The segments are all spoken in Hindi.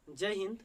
जय हिंद।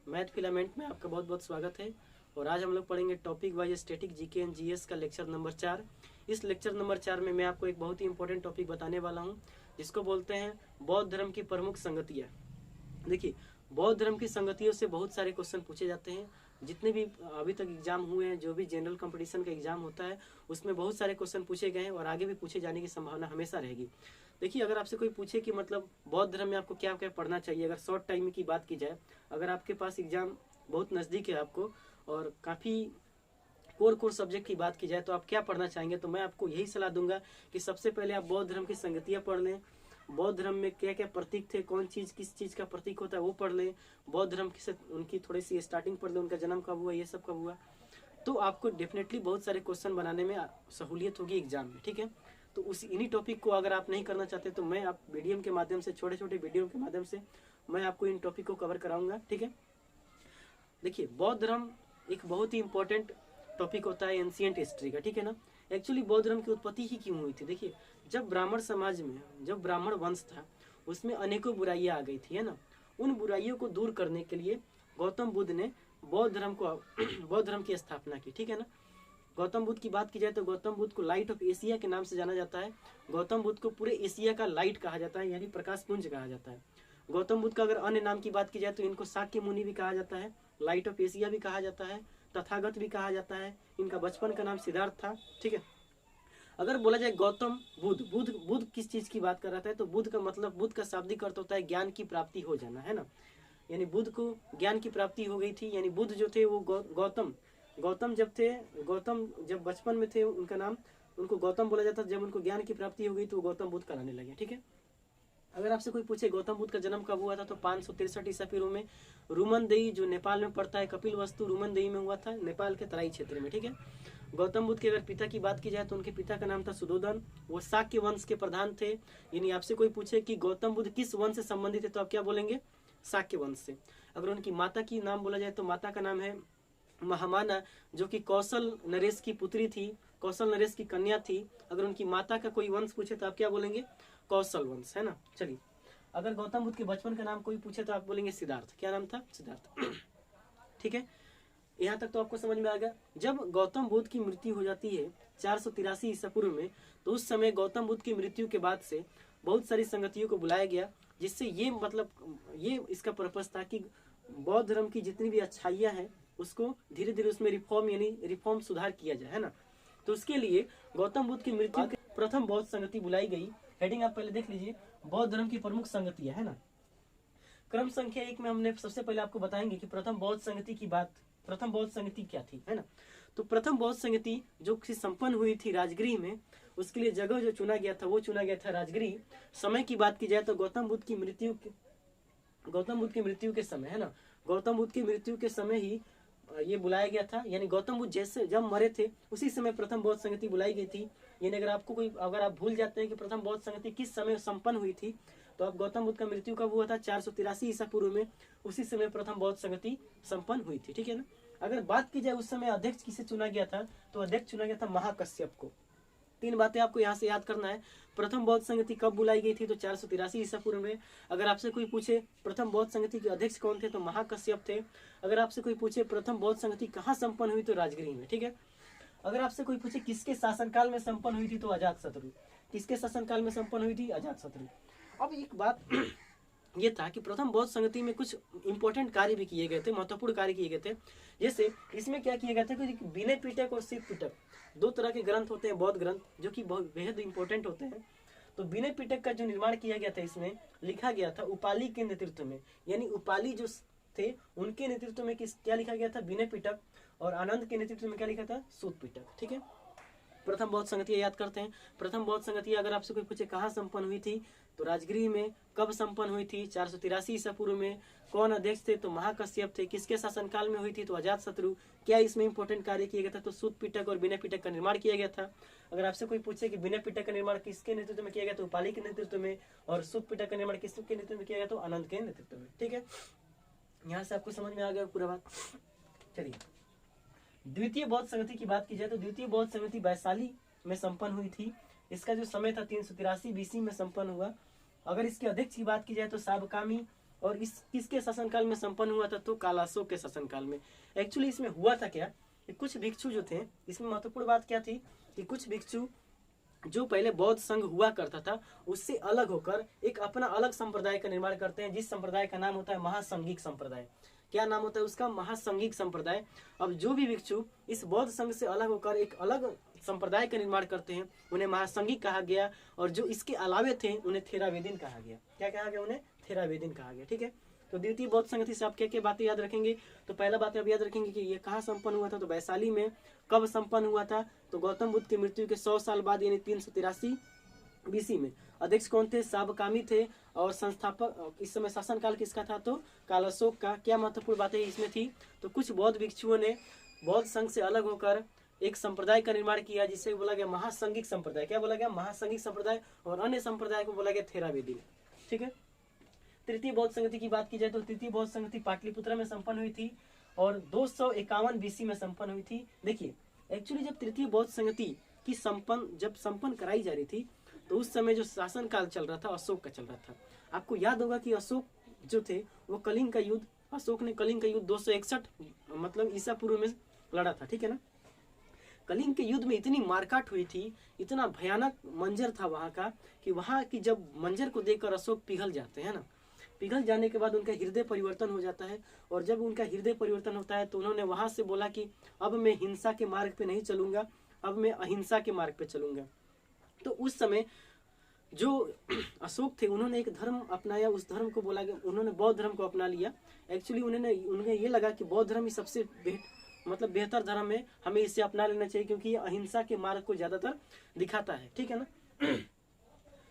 मैथ फिलामेंट में आपका बहुत बहुत स्वागत है। और आज हम लोग पढ़ेंगे topic wise static GK and GS का लेक्चर नंबर 4। इस लेक्चर नंबर 4 में मैं आपको एक बहुत ही इंपॉर्टेंट टॉपिक बताने वाला हूं, जिसको बोलते हैं बौद्ध धर्म की प्रमुख संगतियाँ। देखिए, बौद्ध धर्म की संगतियों से बहुत सारे क्वेश्चन पूछे जाते हैं। जितने भी अभी तक एग्जाम हुए हैं, जो भी जनरल कंपटीशन का एग्जाम होता है, उसमें बहुत सारे क्वेश्चन पूछे गए हैं और आगे भी पूछे जाने की संभावना हमेशा रहेगी। देखिए, अगर आपसे कोई पूछे कि मतलब बौद्ध धर्म में आपको क्या क्या पढ़ना चाहिए, अगर शॉर्ट टाइम की बात की जाए, अगर आपके पास एग्जाम बहुत नज़दीक है आपको और काफ़ी कोर सब्जेक्ट की बात की जाए तो आप क्या पढ़ना चाहेंगे, तो मैं आपको यही सलाह दूंगा कि सबसे पहले आप बौद्ध धर्म की संगतियाँ पढ़ लें। बौद्ध धर्म में क्या क्या प्रतीक थे, कौन चीज़ किस चीज़ का प्रतीक होता है वो पढ़ लें। बौद्ध धर्म की उनकी थोड़ी सी स्टार्टिंग पढ़ लें, उनका जन्म कब हुआ, ये सब कब हुआ, तो आपको डेफिनेटली बहुत सारे क्वेश्चन बनाने में सहूलियत होगी एग्जाम में। ठीक है, तो उस इन्हीं टॉपिक को अगर आप नहीं करना चाहते तो मैं आप वीडियो के माध्यम से, छोटे छोटे वीडियो के माध्यम से मैं आपको इन टॉपिक को कवर कराऊंगा। ठीक है, देखिए, बौद्ध धर्म एक बहुत ही इंपॉर्टेंट टॉपिक होता है एंशिएंट हिस्ट्री का। ठीक है ना। एक्चुअली बौद्ध धर्म की उत्पत्ति ही क्यों हुई थी? देखिए, जब ब्राह्मण समाज में, जब ब्राह्मण वंश था, उसमें अनेकों बुराइयां आ गई थी, है ना। उन बुराइयों को दूर करने के लिए गौतम बुद्ध ने बौद्ध धर्म को बौद्ध धर्म की स्थापना की। ठीक है ना। गौतम बुद्ध की बात की जाए तो गौतम बुद्ध को लाइट ऑफ एशिया के नाम से जाना जाता है। गौतम बुद्ध को पूरे एशिया का लाइट कहा जाता है, यानी प्रकाश पुंज कहा जाता है। गौतम बुद्ध का अगर अन्य नाम की बात की जाए तो इनको शाक्य मुनि भी कहा जाता है, लाइट ऑफ एशिया भी कहा जाता है, तथागत भी कहा जाता है। इनका बचपन का नाम सिद्धार्थ था। ठीक है, अगर बोला जाए गौतम बुद्ध, बुद्ध किस चीज की बात कर रहा था, तो बुद्ध का मतलब, बुद्ध का शाब्दिक अर्थ होता है ज्ञान की प्राप्ति हो जाना, है ना। यानी बुद्ध को ज्ञान की प्राप्ति हो गई थी। यानी बुद्ध जो थे वो गौतम जब थे, गौतम जब बचपन में थे, उनका नाम, उनको गौतम बोला जाता। जब उनको ज्ञान की प्राप्ति हो गई तो गौतम बुद्ध कहलाने लगे। ठीक है, अगर आपसे कोई पूछे गौतम बुद्ध का जन्म कब हुआ था, तो 563 ईसा पूर्व में रुमनदेई, जो नेपाल में पड़ता है, कपिल वस्तु रुमनदेई में हुआ था, नेपाल के तराई क्षेत्र में। ठीक है, गौतम बुद्ध के अगर पिता की बात की जाए तो उनके पिता का नाम था सुदोधन। वो शाक्य वंश के प्रधान थे। यानी आपसे कोई पूछे कि गौतम बुद्ध किस वंश से संबंधित है, तो आप क्या बोलेंगे? शाक्य वंश से। अगर उनकी माता की नाम बोला जाए तो माता का नाम है महामाना, जो कि कौशल नरेश की पुत्री थी, कौशल नरेश की कन्या थी। अगर उनकी माता का कोई वंश पूछे तो आप क्या बोलेंगे? कौशल वंश, है ना। चलिए, अगर गौतम बुद्ध के बचपन का नाम कोई पूछे तो आप बोलेंगे सिद्धार्थ। क्या नाम था? सिद्धार्थ। ठीक है, यहाँ तक तो आपको समझ में आ गया। जब गौतम बुद्ध की मृत्यु हो जाती है 483 ईसा पूर्व में, तो उस समय गौतम बुद्ध की मृत्यु के बाद से बहुत सारी संगतियों को बुलाया गया, जिससे ये मतलब ये इसका पर्पस था कि बौद्ध धर्म की जितनी भी अच्छाइयाँ हैं उसको धीरे धीरे उसमें रिफॉर्म, यानी रिफॉर्म सुधार किया जाए, है ना। तो उसके लिए गौतम बुद्ध की मृत्यु के प्रथम बौद्ध संगति बुलाई गई। हेडिंग आप पहले देख लीजिए, बौद्ध धर्म की प्रमुख संगतियाँ, है ना। क्रम संख्या 1 में हमने सबसे पहले आपको बताएंगे कि प्रथम बौद्ध संगति की बात, प्रथम बौद्ध संगति क्या थी, है ना। तो प्रथम बौद्ध संगति जो संपन्न हुई थी राजगृह में, उसके लिए जगह जो चुना गया था वो चुना गया था राजगृह। समय की बात की जाए तो गौतम बुद्ध की मृत्यु के समय, है ना, गौतम बुद्ध की मृत्यु के समय ही ये बुलाया गया था। यानी गौतम बुद्ध जैसे जब मरे थे उसी समय प्रथम बौद्ध संगति बुलाई गई थी। यानी अगर आप भूल जाते हैं कि प्रथम बौद्ध संगति किस समय संपन्न हुई थी, तो अब गौतम बुद्ध का मृत्यु कब हुआ था? 483 ईसा पूर्व में। उसी समय प्रथम बौद्ध संगति संपन्न हुई थी। ठीक है ना। अगर बात की जाए उस समय अध्यक्ष किसे चुना गया था, तो अध्यक्ष चुना गया था महाकश्यप को। 3 बातें आपको यहाँ से याद करना है। प्रथम बौद्ध संगति कब बुलाई गई थी, तो 483 ईसा पूर्व में। अगर आपसे कोई पूछे प्रथम बौद्ध संगति के अध्यक्ष कौन थे, तो महाकश्यप थे। अगर आपसे कोई पूछे प्रथम बौद्ध संगति कहाँ संपन्न हुई, तो राजगृह में। ठीक है, अगर आपसे कोई पूछे किसके शासनकाल में संपन्न हुई थी, तो अजातशत्रु। किसके शासनकाल में संपन्न हुई थी? अजातशत्रु। अब एक बात ये था कि प्रथम बौद्ध संगति में कुछ इंपॉर्टेंट कार्य भी किए गए थे, महत्वपूर्ण कार्य किए गए थे। जैसे इसमें क्या किया गया था कि विनय पिटक और शिव पिटक, 2 तरह के ग्रंथ होते हैं, बौद्ध ग्रंथ, जो कि बहुत बेहद इंपॉर्टेंट होते हैं। तो विनय पिटक का जो निर्माण किया गया था, इसमें लिखा गया था उपाली के नेतृत्व में। यानी उपाली जो थे उनके नेतृत्व में क्या लिखा गया था? विनय पिटक। और आनंद के नेतृत्व में क्या लिखा था? सूत पिटक। ठीक है, प्रथम बौद्ध संगति याद करते हैं। प्रथम बौद्ध संगति अगर आपसे कोई पूछे कहाँ संपन्न हुई थी, तो राजगृह में। कब संपन्न हुई थी? 483 ईसा पूर्व में। कौन अध्यक्ष थे? तो महाकश्यप थे। किसके शासनकाल में हुई थी? तो अजातशत्रु। क्या इसमें इंपॉर्टेंट कार्य किया गया था? तो सूत पिटक और विनय पिटक का निर्माण किया गया था। अगर आपसे कोई पूछे कि विनय पिटक का निर्माण किसके नेतृत्व में किया गया, तो उपाली के नेतृत्व में। और सूत पिटक का निर्माण किसके नेतृत्व में किया गया, तो आनंद के नेतृत्व में। ठीक है, यहाँ से आपको समझ में आ गया पूरा बात। चलिए, द्वितीय बौद्ध संगति की बात की जाए तो द्वितीय बौद्ध संगति वैशाली में संपन्न हुई थी। इसका जो समय था 383 बीसी में संपन्न हुआ। अगर इसके अध्यक्ष की बात की जाए तो साबकामी और इस किसके शासनकाल में संपन्न हुआ था? तो कालाशोक के शासनकाल में। एक्चुअली इसमें हुआ था क्या कि कुछ भिक्षु जो थे, इसमें महत्वपूर्ण बात क्या थी कि कुछ भिक्षु जो पहले बौद्ध संघ हुआ करता था उससे अलग होकर एक अपना अलग संप्रदाय का निर्माण करते हैं, जिस संप्रदाय का नाम होता है महासंघिक संप्रदाय। क्या नाम होता है उसका? महासंघिक संप्रदाय। अब जो भी भिक्षु इस बौद्ध संघ से अलग होकर एक अलग संप्रदाय का निर्माण करते हैं उन्हें महासंघिक कहा गया, और जो इसके अलावे थे उन्हें थेरावेदिन कहा गया। क्या कहा गया? उन्हें थेरावेदिन कहा गया। ठीक है, तो द्वितीय बौद्ध संगति से आप क्या क्या बातें याद रखेंगे? तो पहला बात आप याद रखेंगे कि ये कहाँ संपन्न हुआ था? तो वैशाली में। कब संपन्न हुआ था? तो गौतम बुद्ध की मृत्यु के 100 साल बाद यानी 383 BC में। अध्यक्ष कौन थे? साबकामी थे। और संस्थापक इस समय शासनकाल किसका था? तो कालाशोक का। क्या महत्वपूर्ण बातें इसमें थी? तो कुछ बौद्ध भिक्षुओं ने बौद्ध संघ से अलग होकर एक संप्रदाय का निर्माण किया जिसे बोला गया महासंघिक संप्रदाय। क्या बोला गया? महासंघिक संप्रदाय। और अन्य संप्रदाय को बोला गया थेरावेदी। ठीक है, तृतीय बौद्ध संगति की बात की जाए तो तृतीय बौद्ध संगति पाटलिपुत्र में संपन्न हुई थी और 251 BC में संपन्न हुई थी। देखिए, एक्चुअली जब तृतीय बौद्ध संगति की संपन्न कराई जा रही थी तो उस समय जो शासन काल चल रहा था अशोक का चल रहा था। आपको याद होगा कि अशोक जो थे वो कलिंग का युद्ध, अशोक ने कलिंग का युद्ध 261 मतलब ईसा पूर्व में लड़ा था। ठीक है ना, कलिंग के युद्ध में इतनी मारकाट हुई थी, इतना भयानक मंजर था वहां का कि वहां की जब मंजर को देखकर अशोक पिघल जाते हैं ना, पिघल जाने के बाद उनका हृदय परिवर्तन हो जाता है। और जब उनका हृदय परिवर्तन होता है तो उन्होंने वहां से बोला कि अब मैं हिंसा के मार्ग पे नहीं चलूंगा, अब मैं अहिंसा के मार्ग पे चलूंगा। तो उस समय जो अशोक थे उन्होंने एक धर्म अपनाया, उस धर्म को बोला गया, उन्होंने बौद्ध धर्म को अपना लिया। एक्चुअली उन्हें ये लगा कि बौद्ध धर्म ही सबसे बेहतर धर्म है, हमें इसे अपना लेना चाहिए क्योंकि ये अहिंसा के मार्ग को ज्यादातर दिखाता है। ठीक है ना,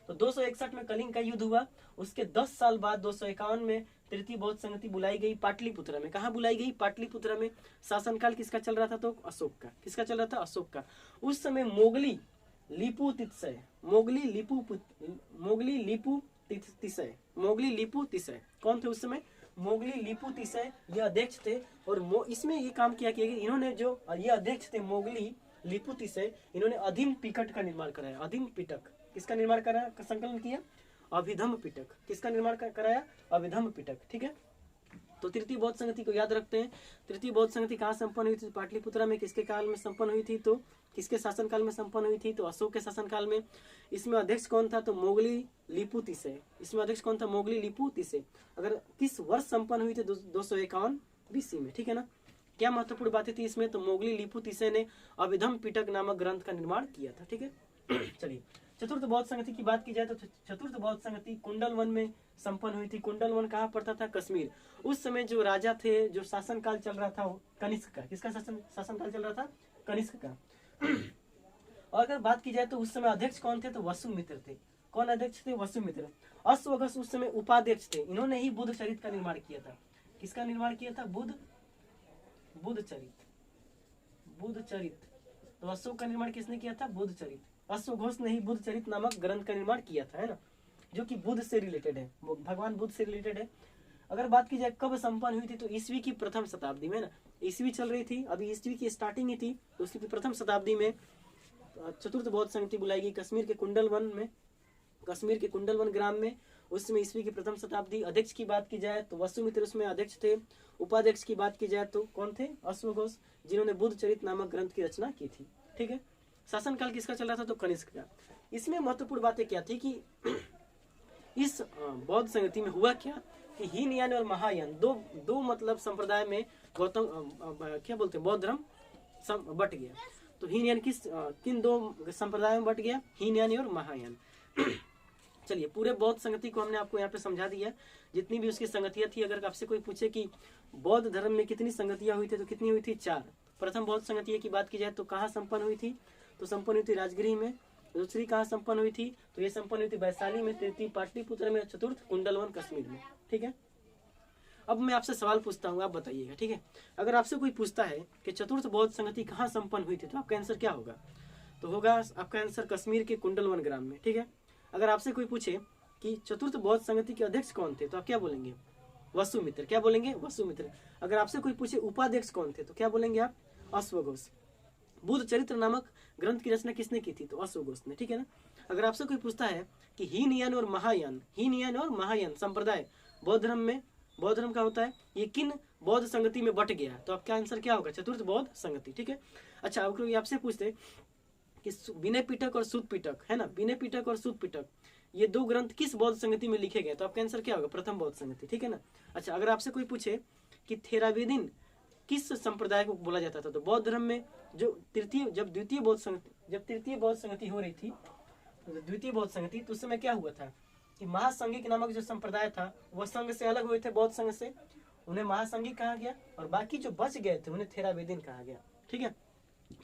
तो 261 में कलिंग का युद्ध हुआ। उसके 10 साल बाद 251 में तृतीय बौद्ध संगति बुलाई गई पाटलिपुत्र में। कहाँ बुलाई गई? पाटलिपुत्र में। शासनकाल किसका चल रहा था? तो अशोक का। किसका चल रहा था? अशोक का। उस समय मोगली लिपु तिसय कौन थे उस समय? मोगली लिपु तिसय ये अध्यक्ष थे। और इसमें ये काम किया कि इन्होंने जो ये अध्यक्ष थे मोगली लिपु तिसय, इन्होंने अधीम पिटक का निर्माण कराया। अधीम पिटक किसका निर्माण कराया? संकलन किया? अभिधम पिटक। किसका निर्माण कराया? अभिधम पिटक। ठीक है, तो तृतीय बौद्ध संगति को याद रखते हैं। तृतीय बौद्ध संगति कहाँ संपन्न हुई थी? पाटलिपुत्र में। किसके काल में संपन्न हुई थी? तो किसके शासनकाल में संपन्न हुई थी? तो अशोक के शासनकाल में। इसमें अध्यक्ष कौन था? तो मोगली लिपु तिसय। इसमें अध्यक्ष कौन था? मोगली लिपु तिसय। अगर किस वर्ष संपन्न हुई थी? 251 BC में। ठीक है ना, क्या महत्वपूर्ण बातें थी इसमें? तो मोगली लिपु तिसय ने अभिधम पिटक नामक ग्रंथ का निर्माण किया था। ठीक है, चलिए चतुर्थ बौद्ध संगति की बात की जाए तो चतुर्थ बौद्ध संगति कुंडल वन में संपन्न हुई थी। कुंडल वन कहाँ पड़ता था? कश्मीर। उस समय जो राजा थे, जो शासन काल चल रहा था वो कनिष्क का। किसका शासन काल चल रहा था? कनिष्क का। और अगर बात की जाए तो उस समय अध्यक्ष कौन थे? तो वसुमित्र थे। कौन अध्यक्ष थे? वसुमित्र। अश्वघोष उस समय उपाध्यक्ष थे। इन्होंने ही बुद्ध चरित का निर्माण किया था। किसका निर्माण किया था? बुद्ध चरित। तो अशोक का निर्माण किसने किया था? बुद्ध चरित। अश्वघोष ने ही बुद्ध चरित नामक ग्रंथ का निर्माण किया था, है ना, जो कि बुद्ध से रिलेटेड है, भगवान बुद्ध से रिलेटेड है। अगर बात की जाए कब संपन्न हुई थी तो ईस्वी की प्रथम शताब्दी में ना, ईस्वी चल रही थी, अभी ईस्वी की स्टार्टिंग ही थी, तो उसकी प्रथम शताब्दी में चतुर्थ बौद्ध संगति बुलाई गई कश्मीर के कुंडल वन ग्राम में। उस समय ईस्वी की प्रथम शताब्दी। अध्यक्ष की बात की जाए तो वसुमित्र उसमें अध्यक्ष थे। उपाध्यक्ष की बात की जाए तो कौन थे? अश्वघोष, जिन्होंने बुद्ध चरित नामक ग्रंथ की रचना की थी। ठीक है, शासनकाल किसका चल रहा था? तो कनिष्क का। इसमें महत्वपूर्ण बातें क्या थी कि इस बौद्ध संगति में हुआ क्या कि हीनयान और महायान दो मतलब संप्रदाय में गौतम क्या बोलते हैं बौद्ध धर्म बट गया। तो हीनयान किन दो संप्रदायों में बट गया? हीनयान और महायान। चलिए, पूरे बौद्ध संगति को हमने आपको यहाँ पे समझा दिया, जितनी भी उसकी संगतियां थी। अगर आपसे कोई पूछे कि बौद्ध धर्म में कितनी संगतियां हुई थी तो कितनी हुई थी? 4। प्रथम बौद्ध संगति की बात की जाए तो कहाँ संपन्न हुई थी? तो संपन्न हुई थी राजगिरी में। दूसरी कहाँ संपन्न हुई थी? तो ये संपन्न हुई थी वैशाली में। तृतीय पाटलिपुत्र में। चतुर्थ कुंडलवन कश्मीर में। ठीक है, अब मैं आपसे सवाल पूछता हूँ, आप बताइएगा। ठीक है, अगर आपसे कोई पूछता है कि चतुर्थ बौद्ध संगति कहाँ संपन्न हुई थी तो आपका आंसर क्या होगा? तो होगा आपका आंसर कश्मीर के कुंडलवन ग्राम में। ठीक है, अगर आपसे कोई पूछे कि चतुर्थ बौद्ध संगति के अध्यक्ष कौन थे तो आप क्या बोलेंगे? वसुमित्र। क्या बोलेंगे? वसुमित्र। अगर आपसे कोई पूछे उपाध्यक्ष कौन थे तो क्या बोलेंगे आप? अश्वघोष। बुद्ध चरित्र नामक ग्रंथ की रचना किसने की थी? तो अश्वघोष ने। ठीक है ना, अगर आपसे कोई पूछता है कि हीनयान और महायान संप्रदाय बौद्ध धर्म का होता है ये किन बौद्ध संगति में बट गया, तो आपका आंसर क्या होगा, चतुर्थ बौद्ध संगति। ठीक है। अच्छा, अब आपसे पूछते कि विनय पिटक और सुत पिटक है ना, विनय पिटक और सुत पिटक ये दो ग्रंथ किस बौद्ध संगति में लिखे गए, तो आपका आंसर क्या होगा, प्रथम बौद्ध संगति। ठीक है ना। अच्छा, अगर आपसे कोई पूछे कि थेरावेदिन किस संप्रदाय को बोला जाता था, तो बौद्ध धर्म में जो द्वितीय बौद्ध संगति हो रही थी, द्वितीय बौद्ध संगति, तो उस समय क्या हुआ था कि महासंघिक नामक जो संप्रदाय था वह संघ से अलग हुए थे, बौद्ध संघ से, उन्हें महासंघिक कहा गया, और बाकी जो बच गए थे उन्हें थेरावेदिन कहा गया। ठीक है।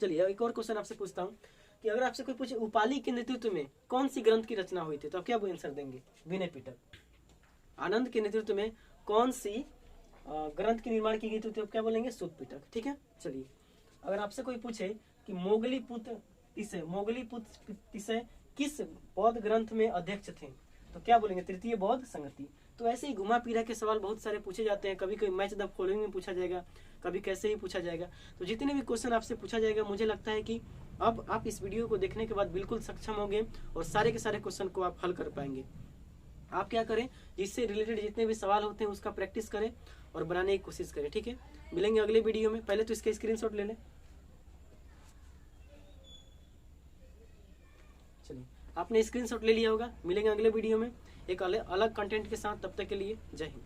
चलिए एक और क्वेश्चन आपसे पूछता हूँ कि अगर आपसे कोई पूछे उपाली के नेतृत्व में कौन सी ग्रंथ की रचना हुई थी, तो आप क्या आंसर देंगे, विनय पिटक। आनंद के नेतृत्व में कौन सी ग्रंथ की निर्माण की गई थी, तो आप क्या बोलेंगे, सुत पिटक। ठीक है। चलिए, अगर आपसे कोई पूछे कि मोगली पुत्र तिसय किस बौद्ध ग्रंथ में अध्यक्ष थे, तो क्या बोलेंगे, तृतीय बौद्ध संगति। तो ऐसे ही घुमा फिरा के सवाल बहुत सारे पूछे जाते हैं, कभी कोई मैच द फॉलोइंग में पूछा जाएगा, कभी कैसे ही पूछा जाएगा। तो जितने भी क्वेश्चन आपसे पूछा जाएगा, मुझे लगता है कि अब आप इस वीडियो को देखने के बाद बिल्कुल सक्षम होंगे और सारे के सारे क्वेश्चन को आप हल कर पाएंगे। आप क्या करें, जिससे रिलेटेड जितने भी सवाल होते हैं उसका प्रैक्टिस करें और बनाने की कोशिश करें। ठीक है। मिलेंगे अगले वीडियो में। पहले तो इसका स्क्रीनशॉट ले लें। चलिए, आपने स्क्रीनशॉट ले लिया होगा। मिलेंगे अगले वीडियो में एक अलग कंटेंट के साथ। तब तक के लिए जय हिंद।